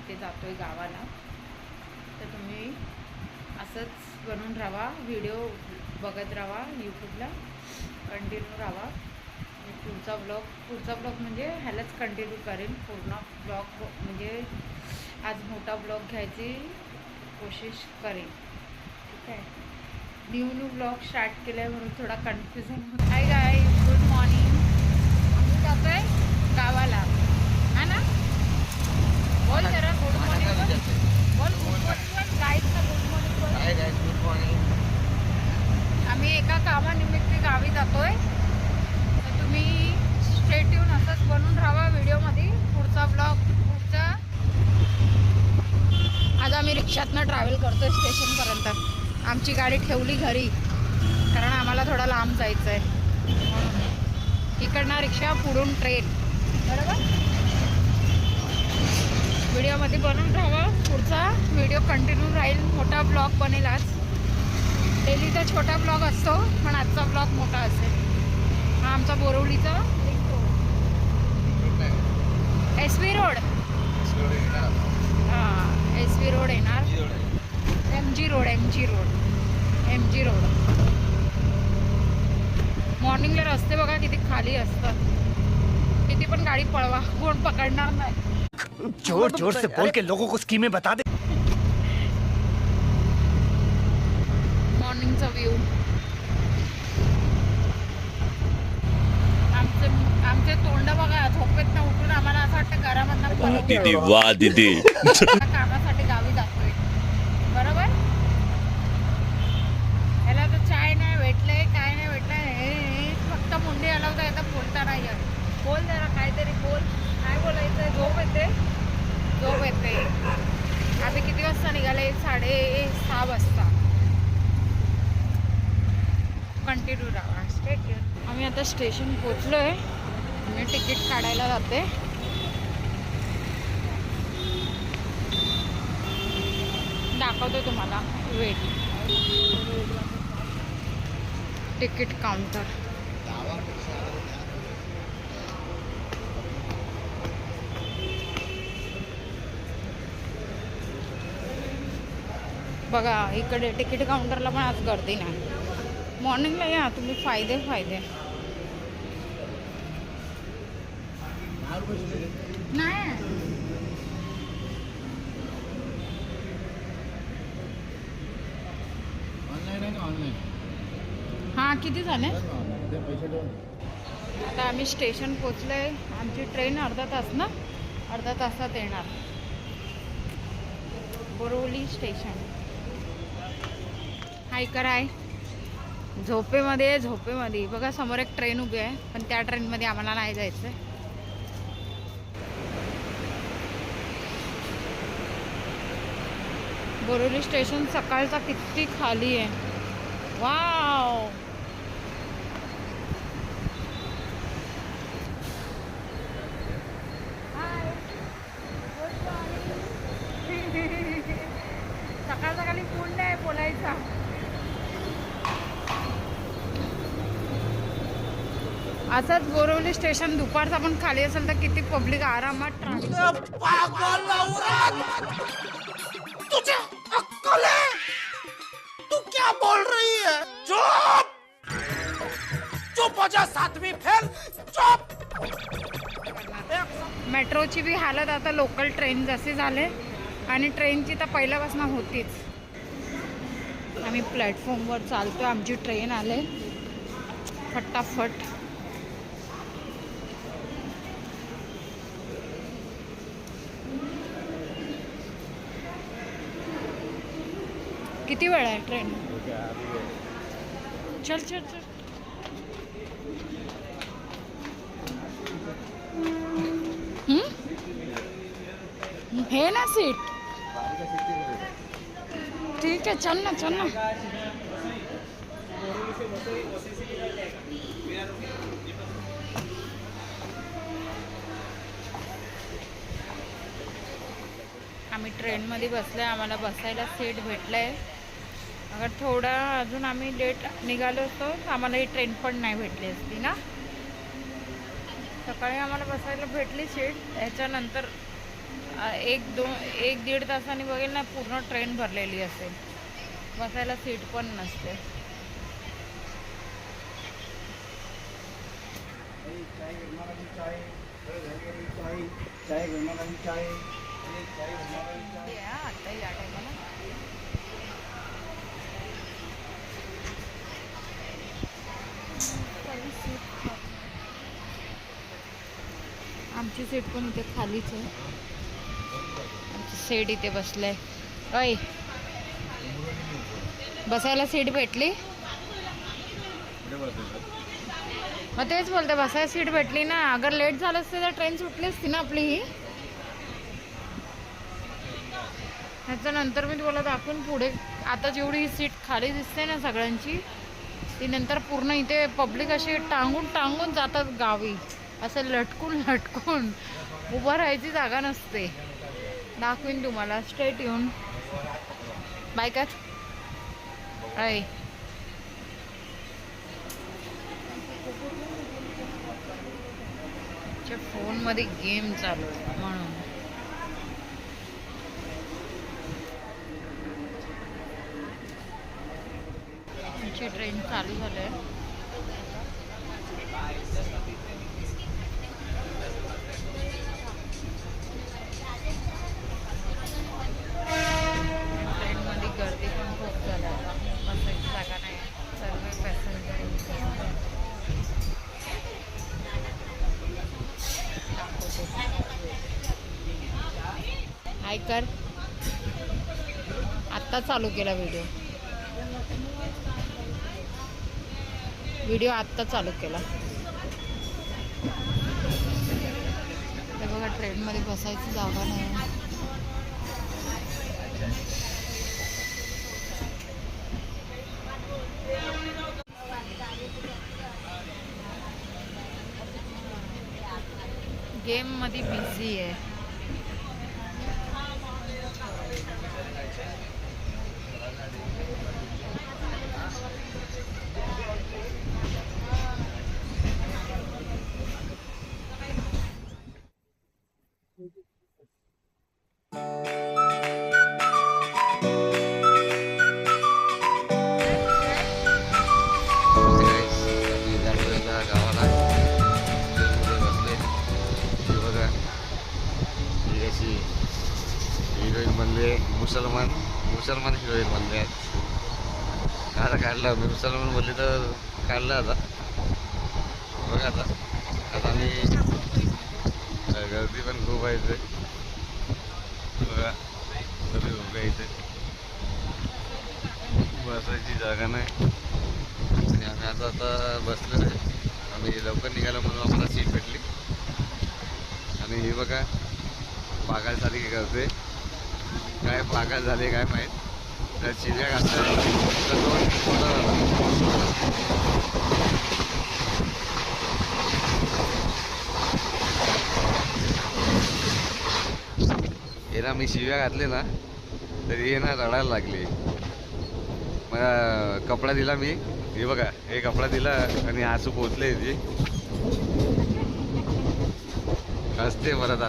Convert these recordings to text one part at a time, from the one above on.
इथे जातोय गावाला. तर तुम्ही असंच बनवून राहा, व्हिडिओ बघत राहा, यूट्यूबला कंटिन्यू राहा. पुढचा ब्लॉग म्हणजे ह्यालाच कंटिन्यू करेन. पूर्ण ब्लॉग म्हणजे आज मोठा ब्लॉग घ्यायची कोशिश करेन. ठीक आहे. न्यू ब्लॉग स्टार्ट केला आहे म्हणून थोडा कन्फ्युजन होत. Hi guys, good morning. आम्ही जातोय गावाला, हा ना? बोल जरा गुड मॉर्निंग बोल. गुड मॉर्निंग गाईजला, गुड मॉर्निंग बोल. Hi guys, good morning. आम्ही एका कामानिमित्त गावी जातोय. तर तुम्ही स्ट्रेट येऊन असंच बनून राहा व्हिडिओमध्ये. पुढचा ब्लॉग आज आम्ही रिक्षातनं ट्रॅव्हल करतोय स्टेशनपर्यंत. आमची गाडी ठेवली घरी कारण आम्हाला थोडा लांब जायचं आहे म्हणून. इकडनं रिक्षा, पुढून ट्रेन. बरोबर. व्हिडिओमध्ये बनवून राहा. पुढचा व्हिडिओ कंटिन्यू राहील. मोठा ब्लॉग बनेल आज. डेलीचा छोटा ब्लॉग असतो पण आजचा ब्लॉग मोठा असेल. हा आमचा बोरवलीचा SV रोड. हां, SV रोड येणार. MG road. मॉर्निंगला रस्ते बघा किती खाली असतात. किती पण गाडी पळवा, कोण पकडणार नाही. जोर से बोल के लोगों को स्कीमें बता दे. मॉर्निंगचा व्ह्यू. आमचे तोंड बघा, झोपेत न उठून आम्हाला असं वाटतं घरामधनं दीदी वाह दीदी. कामासाठी गावी जातोय. बरोबर. याला तर चाय नाही भेटलंय, काय नाही भेटलंय. फक्त मुंडी हलवता येतं, बोलता नाही येत. बोल जरा काहीतरी बोल. काय बोलायचं? झोप येते. आम्ही किती वाजता निघाले? 6:30 वाजता. कंटिन्यू राहा, स्टेट. आम्ही आता स्टेशन पोचलोय. मी तिकीट काढायला जाते. दाखवतो तुम्हाला. वेट. Ticket counter. बघा इकडे तिकीट काउंटरला पण आज गर्दी नाही. मॉर्निंगला या तुम्ही. फायदे नाही. हां, किती झाले? आता आम्ही स्टेशन पोचलोय. आमची ट्रेन अर्धा तासात येणार. बोरवली स्टेशन. हाय कराय. झोपेमध्ये बघा समोर एक ट्रेन उभी आहे, पण त्या ट्रेनमध्ये आम्हाला नाही जायचं. बोरिवली स्टेशन सकाळचा किती खाली आहे. वाव. सकाळचा खाली पूर्ण आहे बोलायचा. असंच बोरिवली स्टेशन दुपारचा पण खाली असेल तर किती पब्लिक आरामात ट्रॅव्हल. तुझे अक्कल है? तू क्या बोल रही है? चुप हो जा. 7वीं फेल. चुप. मेट्रोची बी हालत आता लोकल ट्रेन जसे झाले. आणि ट्रेनची तर पहिल्यापासून होतीच. आम्ही प्लॅटफॉर्मवर चालतो. आमची ट्रेन आले फटाफट. किती वेळ आहे ट्रेन? चल. हे ना सीट. ठीक आहे, चल ना. आम्ही ट्रेनमध्ये बसलो आहे. आम्हाला बसायला सीट भेटलं आहे. अगर थोडा अजून आम्ही लेट निघालो असतो तर आम्हाला ही ट्रेन पण नाही भेटली असती ना. सकाळी आम्हाला बसायला भेटली सीट. ह्याच्यानंतर एक दीड तासांनी बघेल ना पूर्ण ट्रेन भरलेली असेल, बसायला सीट पण नसते. आता या टायमाला आमची सीट पण इथे खालीच आहे. आमची सीट इथे बसलाय. अय बसायला सीट भेटली. मग तेच बोलते, बसायला सीट भेटली ना. अगर लेट झालं असते तर ट्रेन सुटली असती ना आपली ही. ह्याच्यानंतर मी तुम्हाला दाखवून पुढे. आता जेवढी ही सीट खाली दिसते ना सगळ्यांची, ती नंतर पूर्ण इथे पब्लिक अशी टांगून टांगून जातात गावी. असं लटकून लटकून उभं राहायची जागा नसते. दाखवीन तुम्हाला. स्ट्रेट येऊन बायकाच आहे. फोनमध्ये गेम चालू आहे म्हणून. आमची ट्रेन चालू झाली आहे. ट्रेनमध्ये गर्दी पण खूप झाली आता. बसायची जागा नाही, सर्व पॅसेंजर. हाय कर. आत्ता चालू केला व्हिडिओ आत्ता चालू केला. ते बघा ट्रेनमध्ये बसायची जागा नाही. गेम मध्ये बिझी आहे. हिरोईन बनले. मुसलमान हिरोईन बनले. आता काढला मी मुसलमान बोलली तर काढला. आता बघा आता मी गर्दी पण खूप आहे इथे. बघा सगळे उभे इथे, बसायची जागा नाही. आणि आम्ही आता बसलो नाही. आम्ही लवकर निघालो म्हणून आम्हाला सीट भेटली. आणि हे बघा पागलसारखी करते. काय पागल झाले काय माहीत. तर शिव्या घातल्या. याला मी शिव्या घातले ना तरी हे ना रडायला लागले. मला कपडा दिला मी. हे बघा हे कपडा दिला आणि आसू पोचले ती हसते परत.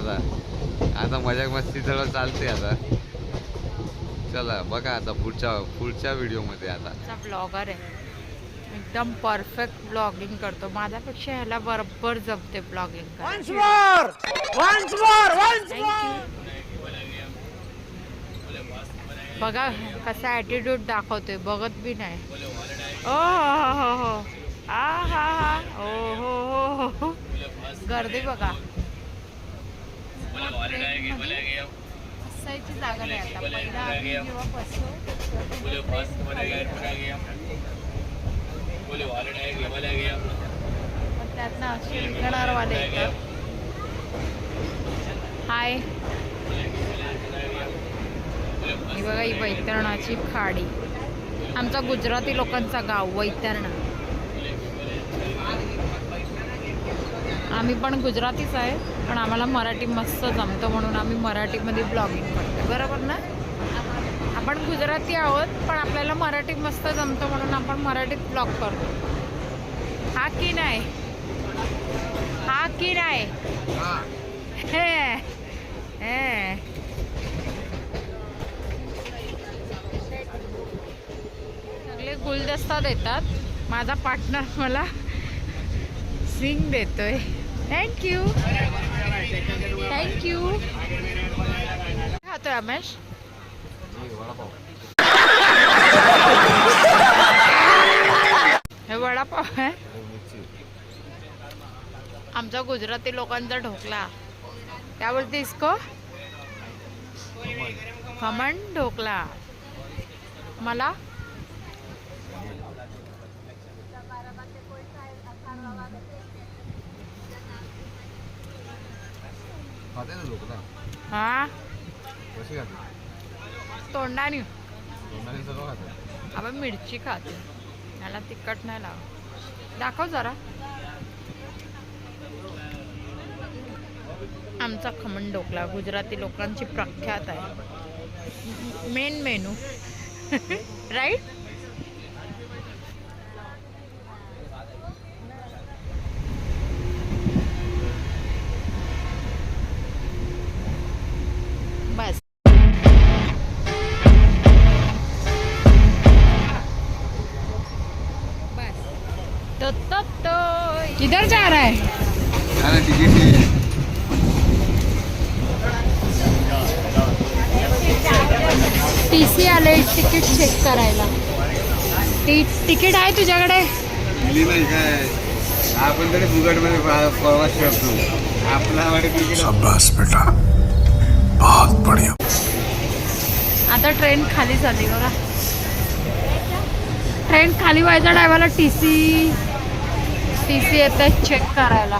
आता मजाक मस्ती थोडं चालते. आता चला बघा आता पुढच्या व्हिडिओमध्ये. आता ब्लॉगर आहे, एकदम परफेक्ट ब्लॉगिंग करतो. माझ्यापेक्षा ह्याला बरोबर जमते ब्लॉगिंग. बघा कसा ॲटिट्यूड दाखवतोय, बघत बी नाही. ओ हो हो आ हा हा ओ हो हो. गर्दी बघा. बसायची जागा नाही आता. पहिला आम्ही जेव्हा बसतो पण त्यातनं अशी विकणारवाले येतात. हाय. ही बघा ही वैतरणाची खाडी. आमचा गुजराती लोकांचा गाव वैतरणा. आम्ही पण गुजरातीच आहे, पण आम्हाला मराठी मस्त जमतं म्हणून आम्ही मराठीमध्ये ब्लॉगिंग करतो. बरोबर ना? आपण गुजराती आहोत पण आपल्याला मराठी मस्त जमतं म्हणून आपण मराठीत ब्लॉग करतो. हा की नाही? हा की नाही? हे सगळे गुलदस्ता देतात. माझा पार्टनर मला सिंग देतोय. Thank you thank you. खातोय रमेश. हे वडापाव आहे. आमचा गुजराती लोकांचा ढोकला. क्या बोलते इसको? खमण ढोकला. मला हा तोंडाने. आपण मिरची खाते. याला तिखट नाही लाव. दाखव जरा. आमचा खमण ढोकला गुजराती लोकांची प्रख्यात आहे. Main menu right. बस. तो किधर जा रहा है? टीसी आले तिकीट चेक करायला. तिकीट आहे तुझ्याकडे? आपण तरी फुकट मध्ये प्रवास करतो. आपला शाबाश बेटा, बहुत बढ़िया. आता ट्रेन खाली झाली बघा. ट्रेन खाली व्हायच्या टायमाला टीसी येत आहे चेक करायला.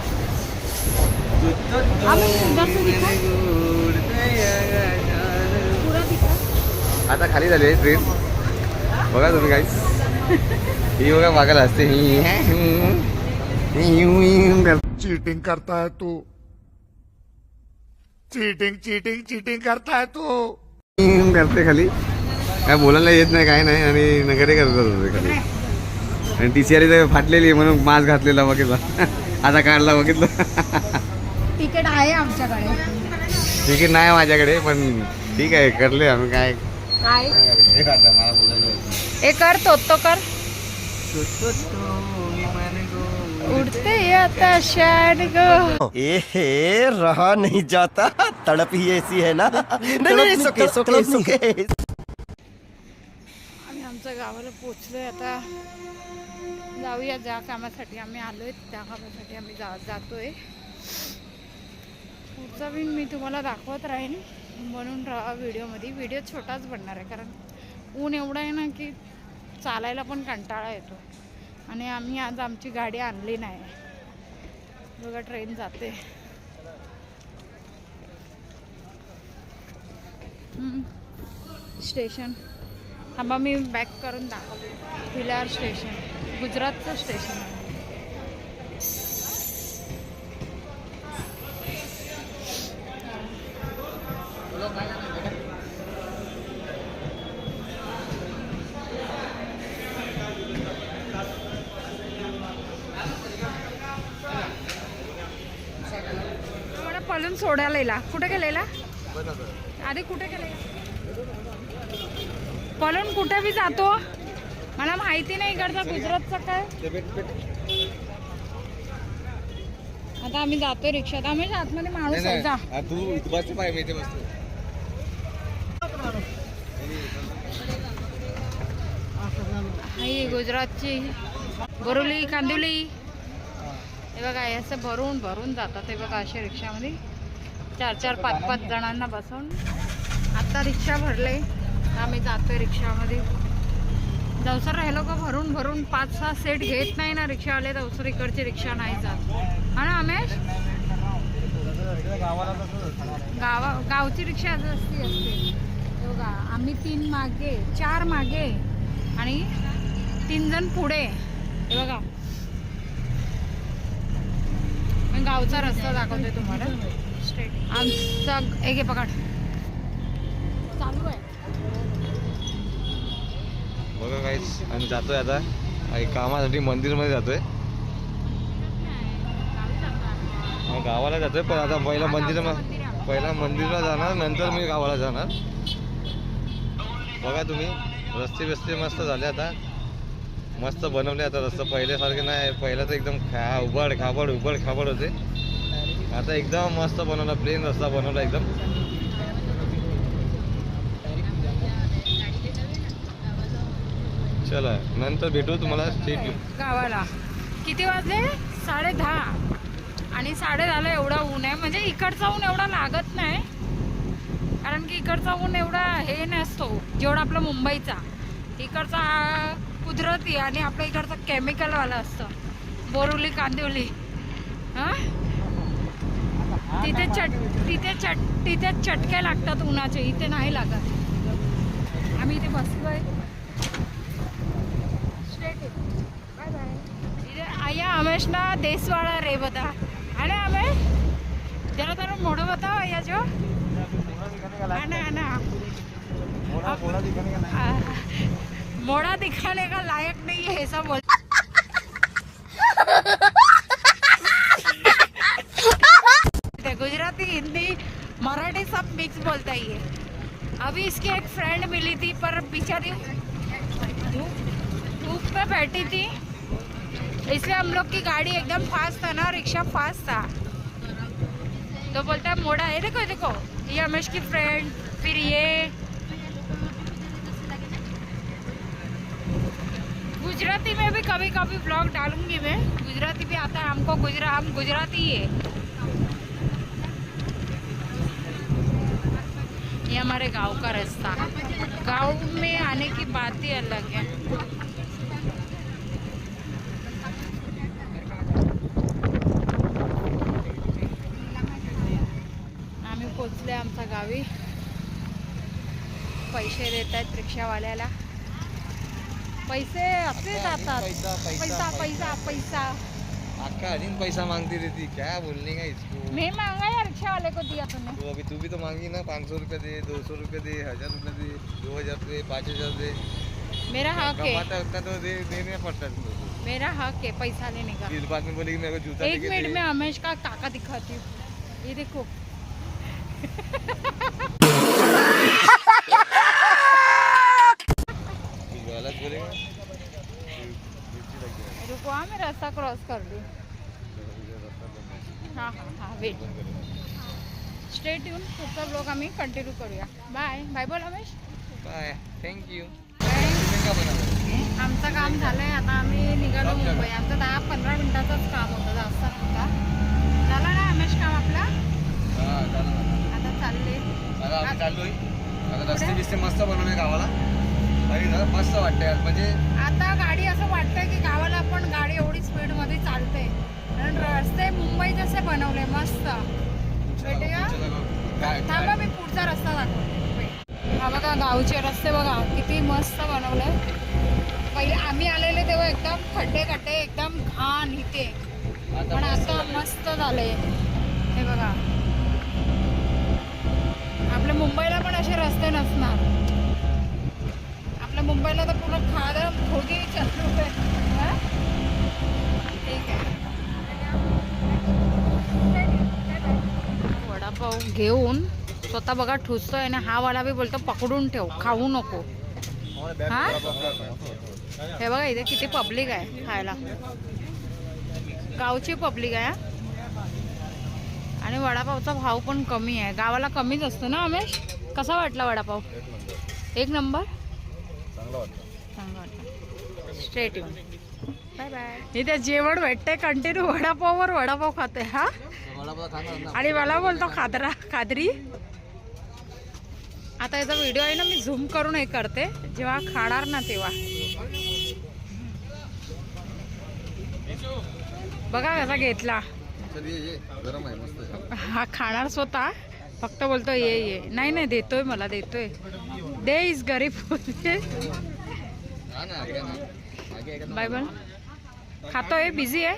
आता खाली झाली आहे ट्रेन. बघा तुम्ही काहीच ही बघा मागायला असते. चीटिंग करता है तू. चीटिंग करता है तू. करते खाली. काय बोलायला येत नाही काय नाही आणि नगरे करतात होते खाली. आणि टीसीआर फाटलेली म्हणून मास्क घातलेला बघितला. आता काढला बघितलं. तिकीट आहे आमच्याकडे. तिकीट नाही माझ्याकडे पण ठीक आहे करले आम्ही. काय काय मला बोलायला हे कर. तो कर. उडते आता शान गो. ए रहा नहीं जाता. तड़प ही ऐसी है ना. नहीं सुके. आम्ही आमच्या गावाला पोचलोय. आता जाऊया ज्या कामासाठी आम्ही आलोय त्या कामासाठी आम्ही जातोय. पुढचा पण मी तुम्हाला दाखवत राहीन. बनवून राहा व्हिडिओमध्ये. व्हिडिओ छोटाच बनणार आहे कारण ऊन एवढं आहे ना की चालायला पण कंटाळा येतो. आणि आम्ही आज आमची गाडी आणली नाही. बघा ट्रेन जाते. स्टेशन थांबा मी बॅक करून दाखवते. भिलार स्टेशन गुजरातचं स्टेशन आहे. मला पळून सोडायला येला. कुठे गेलेला आधी? कुठे गेलेला? पळून कुठे बी जातो. मला माहिती नाही इकडचा गुजरातचा काय. आता आम्ही जातोय रिक्षात. आम्ही आतमध्ये माणूस आहे. जा ही गुजरातची बोरिवली कांदिवली. हे बघा असं भरून भरून जातात. हे बघा अशा रिक्षामध्ये 4-4, 5-5 जणांना बसवून. आता रिक्षा भरले. आम्ही जातोय रिक्षामध्ये. दवसर राहिलो का भरून भरून 5-6 सेट घेत नाही ना रिक्षावाले. दवसर इकडची रिक्षा नाही जात. हा ना अमेश? गावची रिक्षा असते. बघा आम्ही 3 मागे 4 मागे आणि 3 जण पुढे. हे बघा मी गावचा रस्ता दाखवते तुम्हाला. स्ट्रेट आमचा एक पकड चालू आहे. बघा काहीच. आणि जातोय आता कामासाठी मंदिरमध्ये जातोय. गावाला जातोय पण आता पहिला मंदिर पहिला मंदिरला जाणार, नंतर मी गावाला जाणार. बघा तुम्ही, रस्ते मस्त झाले आता, मस्त बनवले आता रस्ते. पहिल्यासारखे नाही, पहिला तर एकदम उबड खाबड होते. आता एकदम मस्त बनवला, प्लेन रस्ता बनवला एकदम. चला नंतर भेटू तुम्हाला स्टेट गावाला. किती वाजले? 10:30. आणि 10:30ला एवढा ऊन आहे. म्हणजे इकडचा ऊन एवढा लागत नाही, कारण की इकडचा ऊन एवढा हे नसतो जेवढा आपला मुंबईचा. इकडचा कुदरती आणि आपल्या इकडचा केमिकलवाला असतं. बोरिवली, कांदिवली. हां, तिथे चटके लागतात उन्हाचे, इथे नाही लागत. आम्ही इथे बसलोय. Bye bye. आया हमेश ना देशवाड़ा रे बता है ना हमेश, जरा तेरा मोड़ो बताओ भैया जो आना मोड़ा दिखाने का लायक नहीं है ऐसा बोल. गुजराती, हिंदी, मराठी सब मिक्स बोलता ही है. अभी इसकी एक फ्रेंड मिली थी, पर बेचारी धूप में बैठी थी, इसलिए हम लोग की गाड़ी एकदम फास्ट था ना, रिक्शा फास्ट था. तो बोलता है मोड़ा है, देखो देखो ये हमेश की फ्रेंड. फिर ये गुजराती में भी कभी कभी व्लॉग डालूंगी मैं. गुजराती भी आता है हमको, हम गुजराती ही है. ये हमारे गांव का रास्ता. गांव में आने की बात ही अलग है. आम्ही पोचले आमच्या गावी. पैसे देत आहेत रिक्षावाल्याला. पैसे असे जातात. पैसा पैसा पैसा. अक्का अजीन पैसा मांगती रहती, क्या बोलने का इसको. मैं मांगा या रिक्शा वाले को दिया तुमने? तो अभी तू भी तो मांगी ना, 500 रुपये दे, 200 रुपये दे, 1000 रुपये दे, 2000 दे, 5000 दे. मेरा हक है. कमाता उतना तो देने पड़ता है तुमको. मेरा हक है पैसा लेने का. फिर बाद में बोलेगी मेरे को जूता एक लेके मिनट दे. में हमेश का काका दिखाती हूँ. ये देखो. कुछ गलत बोलेगा. रुको हाँ, मैं रास्ता क्रॉस कर लूँ. हाँ हाँ हाँ वेट. Stay tune. पुढचा ब्लॉग आम्ही कंटिन्यू करूया. बाय बाय बोल हमेश. Bye, thank you. बाय. तुम्ही का बनवलं? आमचं काम झालंय आता. आम्ही निघालो मुंबई. आमचं 10-15 मिनिटाचंच काम होतं, जास्त नव्हता. झाला ना हमेश काम आपला. हां झालं ना. आता चालले. आता आम्ही चाललोय. आता रस्ते बिस्ते मस्त बनवले गावाला. आणि ना मस्त वाटतंय म्हणजे. आता गाडी असं वाटतंय की गावाला आपण गाडी एवढी स्पीडमध्ये चालते, कारण रस्ते मुंबई जसे बनवले मस्त. भेटूया. थांबा मी पुढचा रस्ता दाखवते. हा बघा गावचे रस्ते बघा किती मस्त बनवले. पहिले आम्ही आलेले तेव्हा एकदम खड्डे एकदम घाण इथे, पण आता मस्त झाले. हे बघा, आपल्या मुंबईला पण असे रस्ते नसणार. आपल्या मुंबईला तर पूर्ण खाडं भोगी चालू आहे. ठीक आहे. वडापाव घेऊन स्वतः बघा ठुसतोय आणि हा वाला बी बोलतो पकडून ठेव, खाऊ नको. हा हे बघा इथे किती पब्लिक आहे खायला. गावची पब्लिक आहे. आणि वडापावचा भाव पण कमी आहे. गावाला कमीच असतो ना हमेश. कसा वाटला वडापाव? एक नंबर. चांगला वाटला. स्ट्रेट येऊन बाय बाय. इथे जेवण भेटते कंटिन्यू. वडापाववर वडापाव खाते. हा आणि मला बोलतो खादरी. आता याचा व्हिडिओ आहे ना, मी झूम करून हे करते जेव्हा खाणार ना तेव्हा. बघा कसा घेतला. हा खाणार स्वतः, फक्त बोलतो ये. नाही देतोय, मला देतोय. दे इस गरीब बोलते. Bye bye. खातोय, बिझी आहे.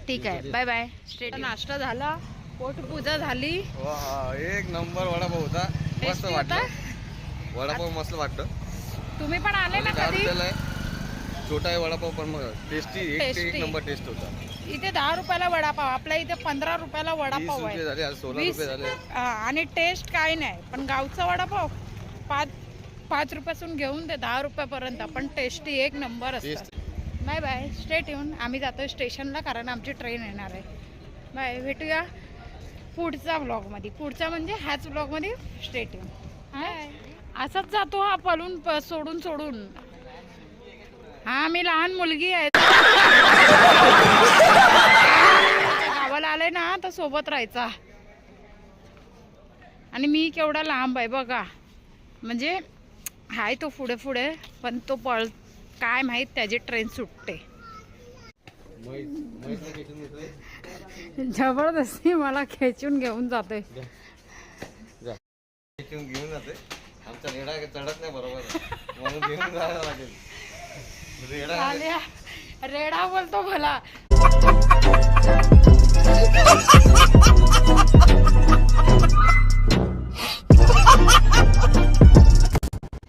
ठीक आहे बाय बाय. स्ट्रेट. नाश्ता झाला, पोटपूजा झाली. एक नंबर वडापाव होता. मस्त वाटलं. वडापाव मस्त वाटतं. तुम्ही पण आले ना कधी? छोटा आहे वडापाव पण मग टेस्टी. एक नंबर टेस्ट होता. इथे 10 रुपयाला वडापाव, आपल्या इथे 15 रुपयाला 20 वडापाव रुपये आहे. झाले, आज 16 रुपये झाले. आणि टेस्ट काय नाही, पण गावचा वडापाव 5 रुपयापासून घेऊन ते 10 रुपयापर्यंत, पण टेस्टी एक नंबर असतात. Bye bye, stay tune. आम्ही जातोय स्टेशनला, कारण आमची ट्रेन येणार आहे. बाय, भेटूया पुढचा व्लॉगमध्ये. पुढचा म्हणजे ह्याच व्लॉगमध्ये. Stay tune. हाय, असाच जातो हा पळून सोडून सोडून. हा, मी लहान मुलगी आहे. गावाला आले ना तर सोबत राहायचा. आणि मी केवढा लांब आहे बघा, म्हणजे हाय तो पुढे पुढे, पण तो काय माहित त्याची ट्रेन सुटते. जबरदस्ती मला खेचून घेऊन जाते. घेऊन जाते. आमचा रेडा चढत नाही बरोबर, म्हणून घेऊन जायला लागेल. रेडा बोलतो मला.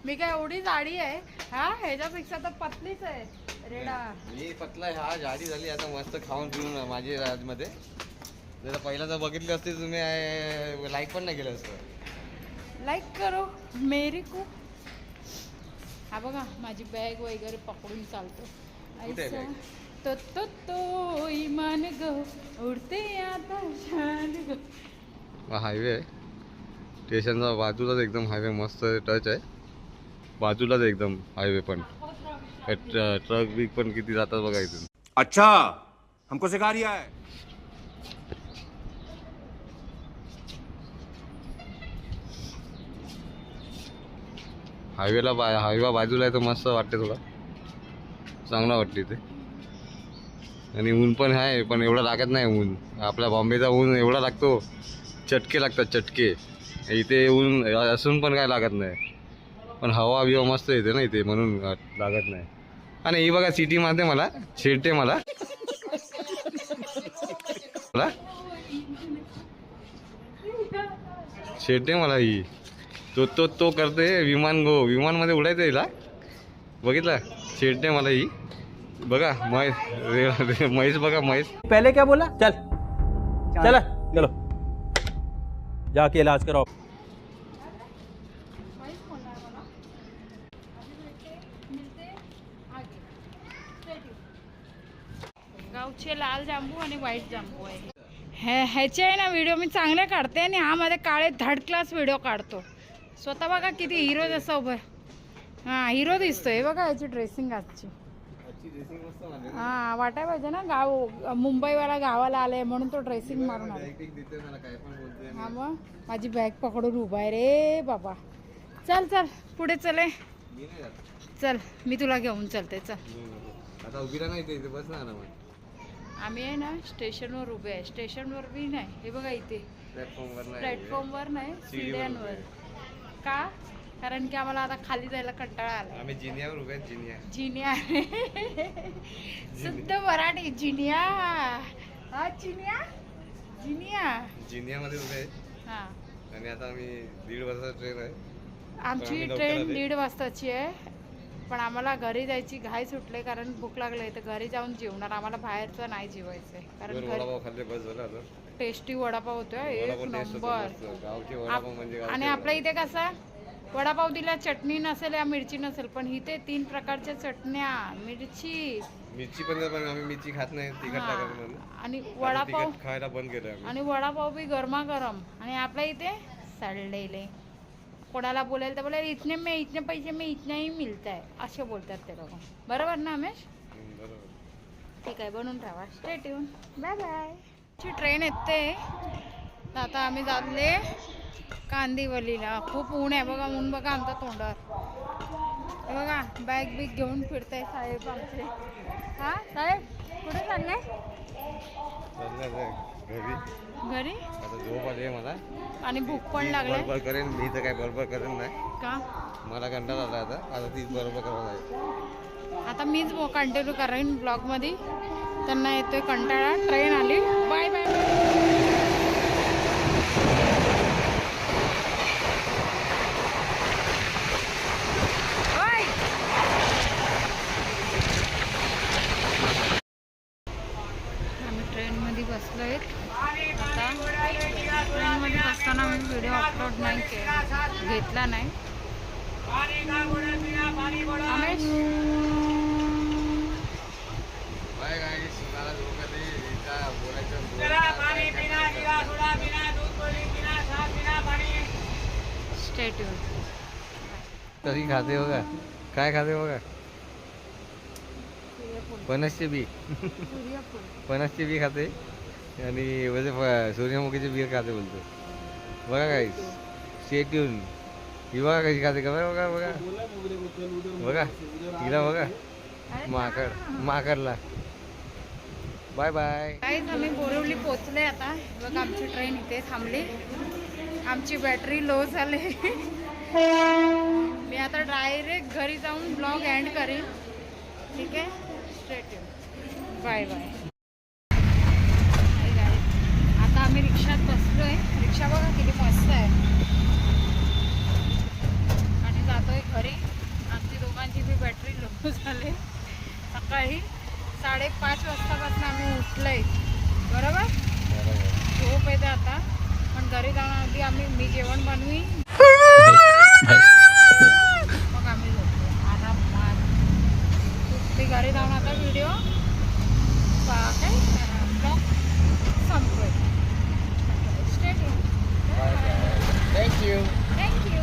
मी काय एवढी जाडी आहे? हा, ह्याच्यापेक्षा तर पतलीच आहे रेडा. मी पतला आहे, हा जाडी झाली. आता मस्त खाऊन पिऊन माझी राजमध्ये. जर पहिला जर बघितली असती तुम्ही लाईक पण नाही केलं असतं. लाईक करो मेरी को. हा बघा, माझी बॅग वगैरे पकडून चालतो. कुठे आहे bag? तो तो तो इमान गो उडते आता शान गो. हा हायवे आहे स्टेशनचा बाजूलाच, एकदम हायवे मस्त टच आहे. बाजूलाच एकदम हायवे, पण ट्रक बिक पण किती जातात बघा इथून. अच्छा हमको सिखा रिया है. हायवे बाजूला आहे तर मस्त वाटते, थोडा चांगला वाटते इथे. आणि ऊन पण आहे, पण एवढा लागत नाही ऊन. आपल्या बॉम्बेचा ऊन एवढा लागतो, चटके लागतात चटके. इथे ऊन असून पण काय लागत नाही, पण हवा बिवा मस्त येते ना इथे, म्हणून लागत नाही. आणि ही बघा सिटी मध्ये मला छेडते, मला छेडते मला ही. तो करते विमानमध्ये उडायचं हिला, बघितलं? छेडते मला ही. बघा महेश बघा, महेश पहले क्या बोला? चल चला चलो जाके इलाज कराओ. गावचे लाल जांबू आणि व्हाईट जांबू आहे. ह्याचे आहे ना व्हिडिओ मी चांगले काढते, आणि हा मध्ये काळे थर्ड क्लास व्हिडिओ काढतो. स्वतः बघा किती हिरो जसा उभं आहे. हा, हिरो दिसतोय बघा. याची ड्रेसिंग आजची. हा, वाटाय पाहिजे ना, गाव मुंबईवाला गावाला आले म्हणून तो ड्रेसिंग मारून आला. हा, मग माझी बॅग पकडून उभा आहे रे बाबा. चल चल पुढे चले. चल, मी तुला घेऊन चलते. चल, आता उभी नाही इथे बस ना. आम्ही आहे ना स्टेशनवर उभे आहे. स्टेशनवर बी नाही, हे बघा इथे प्लॅटफॉर्मवर नाही, सीड्यांवर. का? कारण की आम्हाला आता खाली जायला कंटाळा आला. आम्ही जिनियावर उभे आहेत. जिनिया शुद्ध मराठी. जिनिया. हा, जिनियामध्ये उभे आहेत. हा, आणि आता आम्ही 1:30 वाजता ट्रेन आहे. आमची ट्रेन 1:30 वाजताची आहे, पण आम्हाला घरी जायची घाई सुटले, कारण भूक लागली. तर घरी जाऊन जेवणार. आम्हाला बाहेरचं नाही जेवायचंय, कारण वडापाव खाल्ले बस झालं आता. टेस्टी वडापाव होतोय, एक नंबर. गावचे वडापाव म्हणजे आणि आपल्या इथे कसा वडापाव दिला चटणी नसेल या मिरची नसेल, पण इथे 3 प्रकारच्या चटण्या, मिरची पण आम्ही मिरची खात नाही, तिखट टाकत म्हणून. आणि वडापाव खायला बंद केलं आम्ही. आणि वडापाव बी गरमागरम. आणि आपल्या इथे सडलेले. कोणाला बोलायला तर बोलायला इतने पैसे में इतना ही मिळत आहे असे बोलतात ते लोक. बरोबर ना रमेश? बरोबर. ठीक आहे, बनवून ठेवा. Stay tune. Bye bye. ची ट्रेन येते. तर आता आम्ही जातले कांदिवलीला. खूप ऊन आहे बघा. ऊन बघा आमच्या तोंडावर. हे बघा, बॅग बिग घेऊन फिरताय साहेब आमचे. हा साहेब, कुठे चाललंय? घरी. आता झोप आली मला आणि भूक पण लागली. बरोबर करेन मी तर काय बरोबर करेन नाही. का? मला कंटाळा आला आता तीच बरोबर करावं लागेल. आता मीच कंटिन्यू करेन ब्लॉगमध्ये. त्यांना येतोय कंटाळा. ट्रेन आली. Bye bye. Amesh bye guys, मला झोप आली. इथं बोलायचं स्टे ट्यून. तरी खाते बघा. काय खाते बघा? सूर्यफूल. फणसचे बी. सूर्यफूल. फणसचे बी खाते आणि म्हणजे सूर्यमुखीचे बी खाते बोलतो. बघा गाईस, स्टे ट्यून. ही बघा कशी खाते का? बघा बघा बघा तिला बघा. माकडला. Bye bye. काहीच आम्ही बोरिवली पोचले आता. बघा आमची ट्रेन इथे थांबली. आमची बॅटरी लो झाली. मी आता डायरेक्ट घरी जाऊन ब्लॉग एंड करीन. ठीक आहे, स्ट्रेट बाय बाय. आता आम्ही रिक्षात बसलोय. रिक्षा बघा किती मस्त आहे. आणि जातोय घरी. आमची दोघांची बी बॅटरी लो झाली. सकाळी 5:30 वाजतापासून आम्ही उठलोय. बरोबर, झोप येते आता. पण घरी जाण्याआधी मी जेवण बनवी. मग आम्ही झोपलो आरामात. मी घरी जाऊन आता व्हिडिओ काय ब्लॉग संपलोय. State thank you. थँक्यू.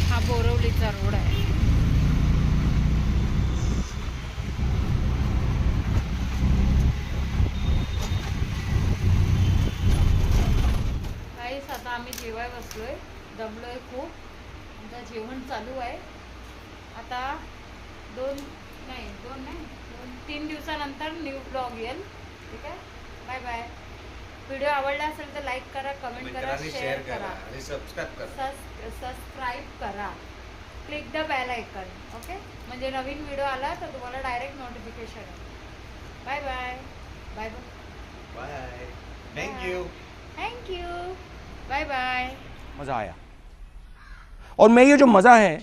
हा बोरवलीचा रोड आहे. काहीच आता आम्ही जेवाय बसलोय. दमलोय खूप. आमचं जेवण चालू आहे. आता 2-3 दिवसानंतर न्यू ब्लॉग येईल. ठीक आहे, बाय बाय. व्हिडिओ आवडला असेल तर लाईक करा, कमेंट करा, शेअर करा आणि सबस्क्राईब करा. सबस्क्राईब करा. Click the bell icon. Okay, म्हणजे नवीन व्हिडिओ आला तर तुम्हाला डायरेक्ट नोटिफिकेशन येईल. Bye bye. Bye bye. Bye. Thank you. Thank you. Bye bye. मजा आया और मैं ये जो मजा है